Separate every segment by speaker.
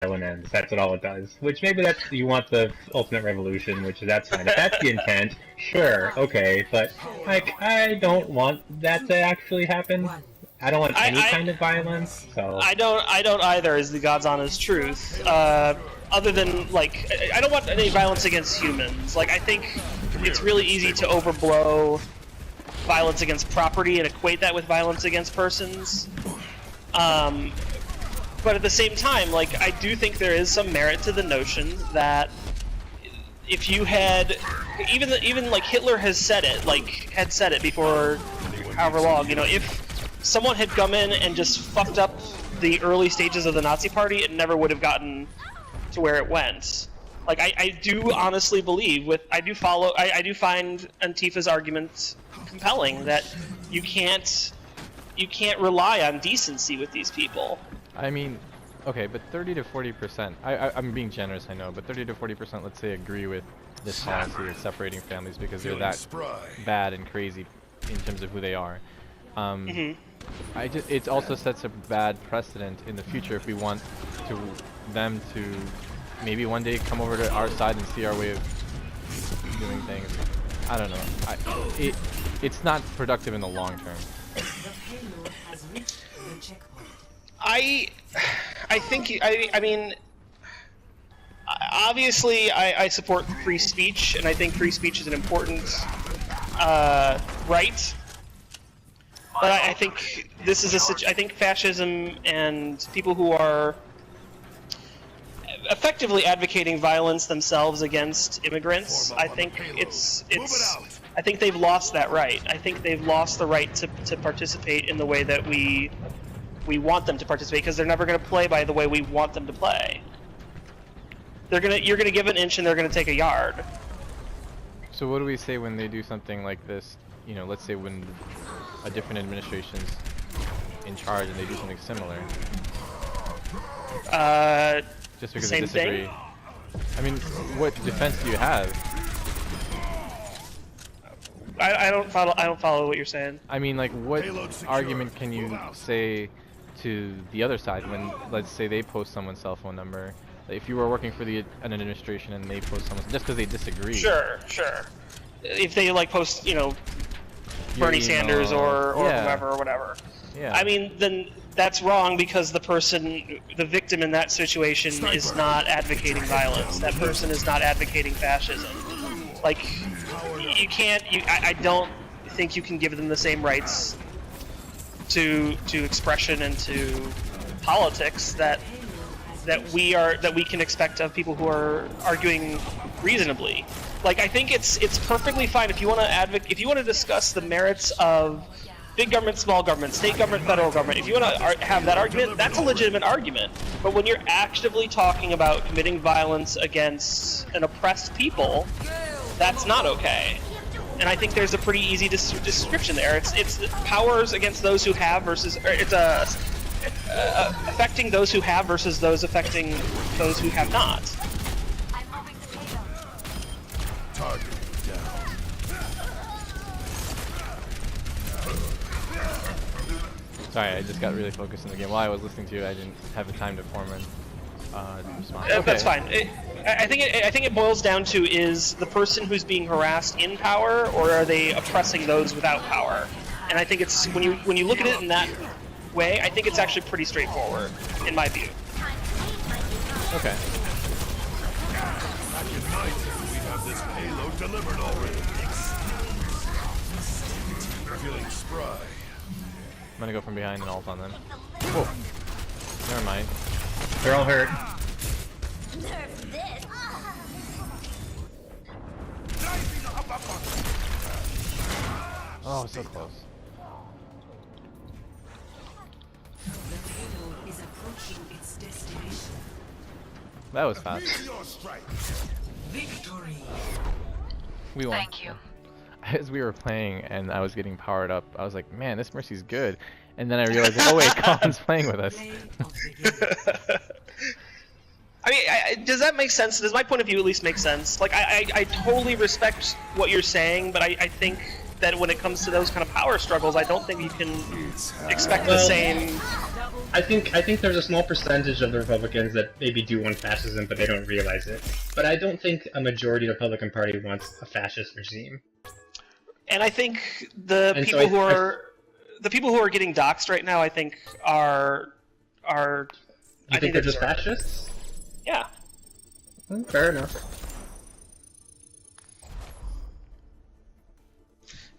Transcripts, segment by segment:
Speaker 1: island ends. That's what all it does. Which maybe that's you want the ultimate revolution, which that's fine. If that's the intent, sure, okay. But like, I don't want that to actually happen. I don't want any kind of violence. So
Speaker 2: I don't either. Is the God's honest truth? Other than like, I don't want any violence against humans. Like, I think it's really easy to overblow violence against property and equate that with violence against persons. But at the same time, like, I do think there is some merit to the notion that if you had, even like Hitler has said it, like had said it before however long, you know, if someone had come in and just fucked up the early stages of the Nazi Party, it never would have gotten to where it went. Like, I do honestly believe I do find Antifa's argument compelling that you can't rely on decency with these people.
Speaker 3: I mean, okay, but 30 to 40%, I'm being generous, I know, but 30 to 40%, let's say, agree with this policy of separating families because they're that bad and crazy in terms of who they are. It also sets a bad precedent in the future if we want them to maybe one day come over to our side and see our way of doing things. I don't know. It's not productive in the long term.
Speaker 2: I mean, obviously I support free speech, and I think free speech is an important right. But I think this is I think fascism and people who are effectively advocating violence themselves against immigrants, I think I think they've lost that right. I think they've lost the right to participate in the way that we want them to participate, because they're never going to play by the way we want them to play. You're gonna give an inch and they're gonna take a yard.
Speaker 3: So what do we say when they do something like this? You know, let's say when a different administration's in charge and they do something similar. Just because they disagree.
Speaker 2: Thing?
Speaker 3: I mean, what defense do you have?
Speaker 2: I don't follow what you're saying.
Speaker 3: I mean, like, what argument can you say to the other side when, let's say, they post someone's cell phone number? If you were working for an administration and they post someone's, just because they disagree.
Speaker 2: Sure. If they like post, you know, Bernie Sanders or whoever or whatever.
Speaker 3: Yeah.
Speaker 2: I mean, then that's wrong because the victim in that situation is not advocating violence. That person is not advocating fascism. Like, you can't. I don't think you can give them the same rights to expression and to politics that we can expect of people who are arguing reasonably. Like, I think it's perfectly fine if you want to discuss the merits of big government, small government, state government, federal government. If you want to have that argument, that's a legitimate argument. But when you're actively talking about committing violence against an oppressed people, that's not okay. And I think there's a pretty easy description there. It's powers against those who have versus, or it's affecting those who have versus those affecting those who have not.
Speaker 4: Target down.
Speaker 3: Sorry, I just got really focused in the game. While I was listening to you, I didn't have the time to form a response. Okay.
Speaker 2: That's fine. I think it boils down to, is the person who's being harassed in power, or are they oppressing those without power? And I think it's when you look at it in that way, I think it's actually pretty straightforward, in my view.
Speaker 3: Okay.
Speaker 4: We have this payload delivered already. Feeling spry.
Speaker 3: I'm gonna go from behind and ult on them. Whoa. Never mind.
Speaker 1: they're all hurt.
Speaker 3: Oh, so close. That was fast. We won.
Speaker 5: Thank you.
Speaker 3: As we were playing and I was getting powered up, I was like, man, this Mercy's good. And then I realized, oh wait, Colin's playing with us.
Speaker 2: I mean, does that make sense? Does my point of view at least make sense? Like, I totally respect what you're saying, but I think that when it comes to those kind of power struggles, I don't think you can expect the same
Speaker 1: I think there's a small percentage of the Republicans that maybe do want fascism, but they don't realize it. But I don't think a majority of the Republican Party wants a fascist regime.
Speaker 2: And I think the
Speaker 1: And
Speaker 2: people
Speaker 1: so
Speaker 2: who are the people who are getting doxxed right now, I think are.
Speaker 1: You think they're just fascists?
Speaker 2: Yeah.
Speaker 1: Fair enough.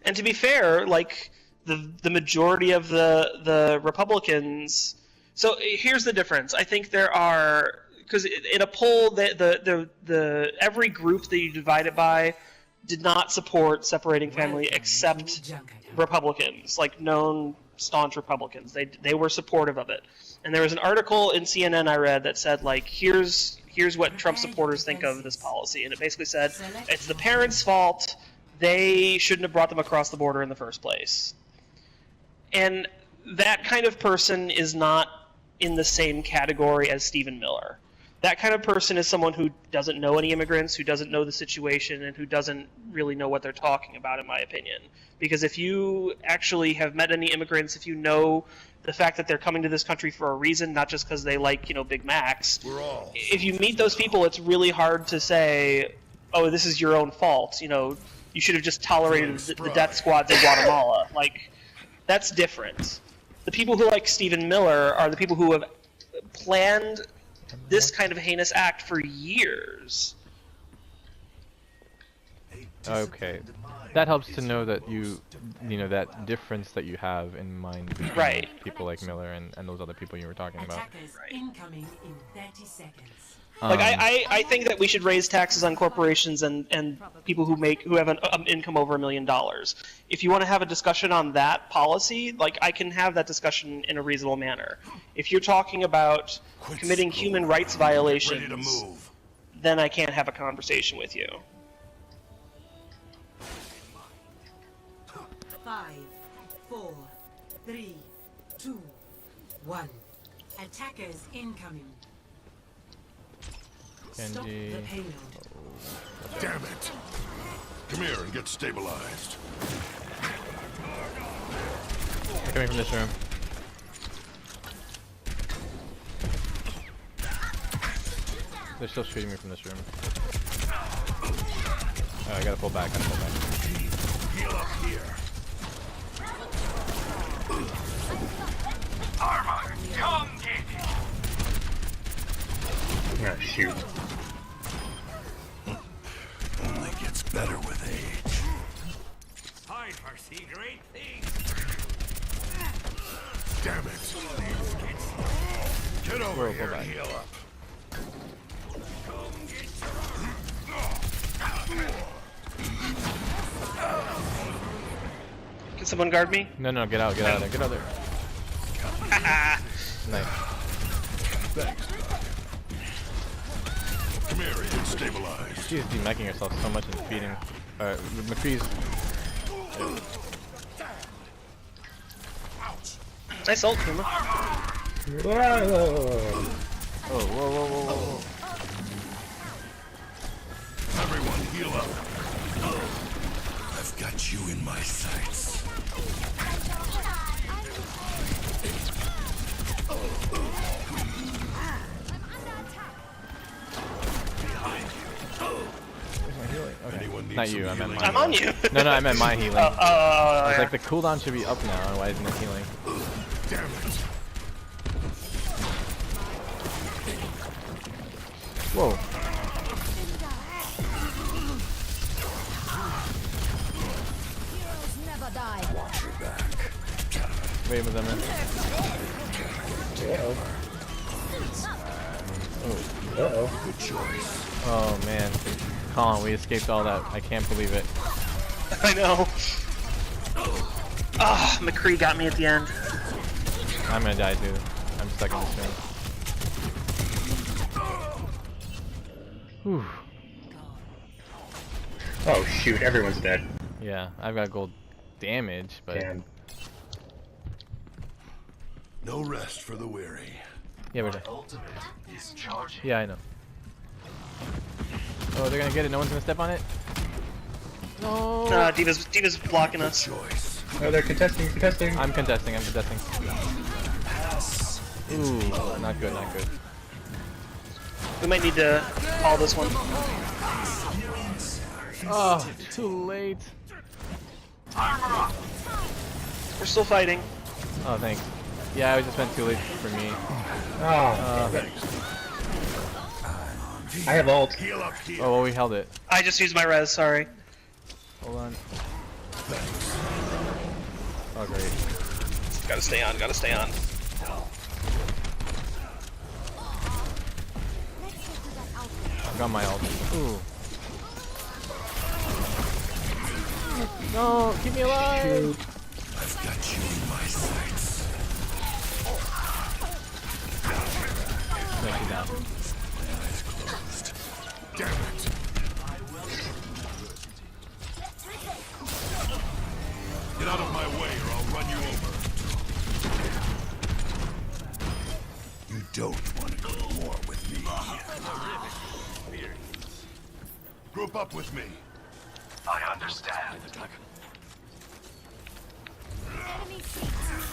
Speaker 2: And to be fair, like the majority of the Republicans. So here's the difference. I think there are, because in a poll, the every group that you divide it by did not support separating family except Republicans, like known staunch Republicans. They were supportive of it. And there was an article in CNN I read that said, like, here's what Trump supporters think of this policy, and it basically said it's the parents' fault. They shouldn't have brought them across the border in the first place. And that kind of person is not in the same category as Stephen Miller. That kind of person is someone who doesn't know any immigrants, who doesn't know the situation, and who doesn't really know what they're talking about, in my opinion. Because if you actually have met any immigrants, if you know the fact that they're coming to this country for a reason, not just because they like, Big Macs, if you meet those people, it's really hard to say, oh, this is your own fault. You should have just tolerated the death squads in Guatemala. Like, that's different. The people who like Stephen Miller are the people who have planned this kind of heinous act for years.
Speaker 3: Okay, that helps to know that that difference that you have in mind between
Speaker 2: Right.
Speaker 3: people like Miller and those other people you were talking about.
Speaker 5: Incoming in 30 seconds.
Speaker 2: Like I think that we should raise taxes on corporations and people who have an income over $1 million. If you want to have a discussion on that policy, like I can have that discussion in a reasonable manner. If you're talking about committing human rights violations, then I can't have a conversation with you.
Speaker 5: 5, 4, 3, 2, 1. Attackers incoming. Stop
Speaker 3: Genji.
Speaker 5: the payload.
Speaker 4: Damn it! Come here and get stabilized.
Speaker 3: They're coming from this room. They're still shooting me from this room. Oh, I gotta pull back.
Speaker 4: Heal up here.
Speaker 6: Armor, come get it!
Speaker 1: Oh, shoot.
Speaker 4: Only gets better with age.
Speaker 6: I foresee great things.
Speaker 4: Damn it! Get over here and heal up.
Speaker 2: Can someone guard me?
Speaker 3: No, get out of there, get out of there. Nice.
Speaker 4: Thanks. Come here and get stabilized.
Speaker 3: She's demeching herself so much and feeding. McCree's.
Speaker 2: Nice ult, Puma.
Speaker 1: Whoa!
Speaker 3: Oh, whoa.
Speaker 4: Everyone heal up. I've got you in my sights.
Speaker 3: Okay.
Speaker 4: Anyone need
Speaker 3: Not
Speaker 4: some
Speaker 3: you, I meant
Speaker 4: healing?
Speaker 3: mine.
Speaker 2: I'm on you.
Speaker 3: No, I meant my healing.
Speaker 2: I
Speaker 3: I was like, the cooldown should be up now, and why isn't it healing?
Speaker 4: Damn it!
Speaker 3: Whoa.
Speaker 7: Heroes never die.
Speaker 4: Watch your back.
Speaker 3: Wait a minute.
Speaker 1: Uh-oh.
Speaker 4: Good choice.
Speaker 3: Oh man. Colin, we escaped all that. I can't believe it.
Speaker 2: I know. Ah, McCree got me at the end.
Speaker 3: I'm gonna die too. I'm stuck in this room. Whew.
Speaker 1: Oh shoot, everyone's dead.
Speaker 3: Yeah, I've got gold damage, but
Speaker 1: Damn.
Speaker 4: No rest for the weary.
Speaker 3: yeah, we're dead.
Speaker 6: Ultimate is charging.
Speaker 3: Yeah, I know. Oh, they're gonna get it. No one's gonna step on it. No.
Speaker 2: D.Va's blocking us.
Speaker 4: Choice.
Speaker 1: Oh, they're contesting.
Speaker 3: I'm contesting. Ooh, not good, not good.
Speaker 2: We might need to call this one.
Speaker 3: Oh, too late.
Speaker 2: We're still fighting.
Speaker 3: Oh, thanks. Yeah, it just went too late for me.
Speaker 1: Oh, I have ult.
Speaker 4: Heal up here.
Speaker 3: Oh, well, we held it.
Speaker 2: I just used my res, sorry.
Speaker 3: Hold on. Oh, great.
Speaker 2: Gotta stay on, gotta stay on.
Speaker 3: I got my ult. Ooh. No, keep me alive!
Speaker 4: I've got you in my sights.
Speaker 3: Thank you, down.
Speaker 4: Eyes closed. Damn it. Get out of my way or I'll run you over. You don't want to go to war with me. Group up with me.
Speaker 6: I understand.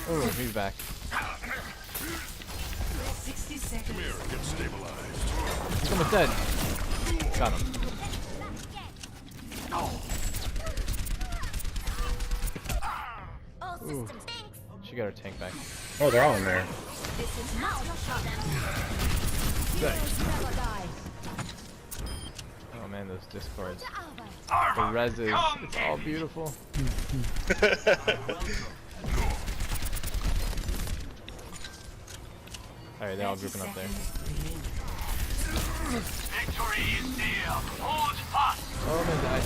Speaker 3: Oh, he's back.
Speaker 5: 60 seconds.
Speaker 4: Come here and get stabilized.
Speaker 3: He's almost dead. Got him. Ooh. She got her tank back.
Speaker 1: Oh, they're all in there.
Speaker 7: Never die.
Speaker 3: Oh man, those discords. The reses. It's all beautiful. Alright, they're all grouping up there.
Speaker 6: Victory is near. Hold fast.
Speaker 3: Oh my god.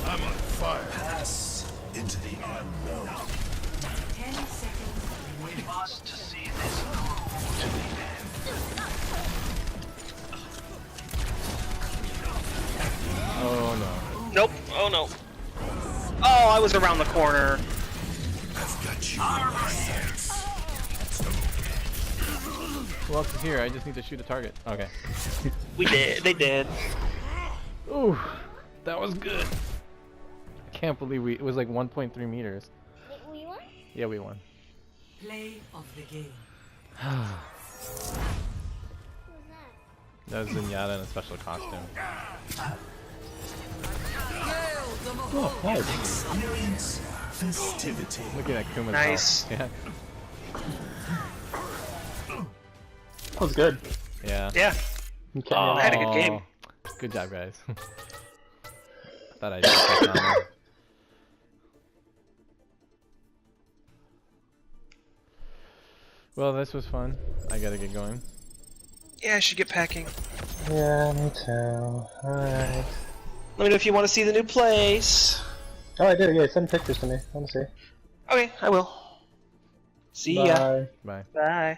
Speaker 4: I'm on fire. Pass into the unknown.
Speaker 5: 10 seconds.
Speaker 6: We must see this through to the end.
Speaker 3: Oh no.
Speaker 2: Nope, oh no. Oh, I was around the corner.
Speaker 4: I've got you in my sights.
Speaker 3: Who else is here? I just need to shoot a target. Okay.
Speaker 2: We did, they did.
Speaker 3: Ooh, that was good. I can't believe it was like 1.3 meters.
Speaker 7: We won?
Speaker 3: Yeah, we won.
Speaker 5: Play of the game.
Speaker 3: That was Zenyatta in a special costume.
Speaker 1: Oh, nice.
Speaker 4: Festivity.
Speaker 3: Looking at Kuma's
Speaker 2: Nice.
Speaker 3: health.
Speaker 1: That was good.
Speaker 3: Yeah.
Speaker 2: Yeah,
Speaker 1: Okay.
Speaker 2: I had a good game.
Speaker 3: Good job, guys. Thought I did that. Well, this was fun. I gotta get going.
Speaker 2: Yeah, I should get packing.
Speaker 1: Yeah, me too. Alright.
Speaker 2: Let me know if you want to see the new place.
Speaker 1: Oh, I do. Yeah, send pictures to me. I want to see.
Speaker 2: Okay, I will. See ya.
Speaker 1: Bye.
Speaker 3: Bye.
Speaker 2: Bye.